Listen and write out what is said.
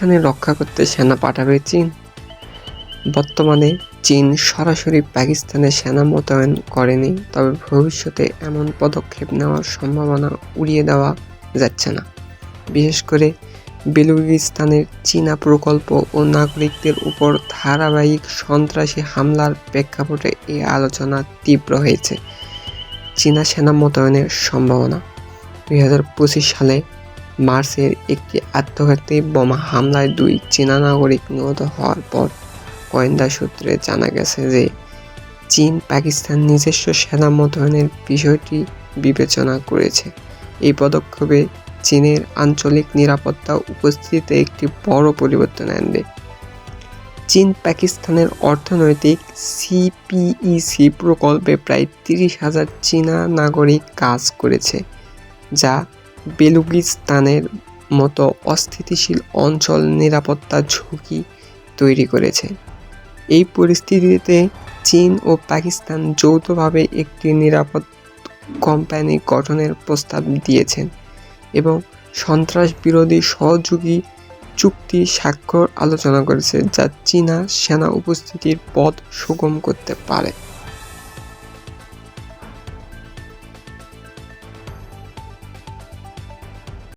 পাকিস্তানে রক্ষা করতে সেনা পাঠাবে চীন। বর্তমানে চীন সরাসরি পাকিস্তানে সেনা মোতায়েন করেনি, তবে ভবিষ্যতে এমন পদক্ষেপ নেওয়ার সম্ভাবনা উড়িয়ে দেওয়া যাচ্ছে না। বিশেষ করে বেলুচিস্তানের চীনা প্রকল্প ও নাগরিকদের উপর ধারাবাহিক সন্ত্রাসী হামলার প্রেক্ষাপটে এই আলোচনা তীব্র হয়েছে। চীনা সেনা মোতায়েনের সম্ভাবনা। 2025 সালে মার্চের একটি আত্মঘাতী বোমা হামলায় 2 চীনা নাগরিক নিহত হওয়ার পর গোয়েন্দা সূত্রে জানা গেছে যে চীন পাকিস্তান নিজস্ব সেনা মোতায়েনের বিষয়টি বিবেচনা করেছে। এই পদক্ষেপে চীনের আঞ্চলিক নিরাপত্তা উপস্থিতিতে একটি বড় পরিবর্তন আনবে। চীন পাকিস্তানের অর্থনৈতিক সিপিইসি প্রকল্পে প্রায় 30,000 চীনা নাগরিক কাজ করেছে, যা বেলুচিস্তানের মতো অস্থিতিশীল অঞ্চল নিরাপত্তা ঝুঁকি তৈরি করেছে। এই পরিস্থিতিতে চীন ও পাকিস্তান যৌথভাবে একটি নিরাপদ কোম্পানি গঠনের প্রস্তাব দিয়েছেন এবং সন্ত্রাস বিরোধী সহযোগী চুক্তি স্বাক্ষর আলোচনা করেছে, যা চীনা সেনা উপস্থিতির পথ সুগম করতে পারে।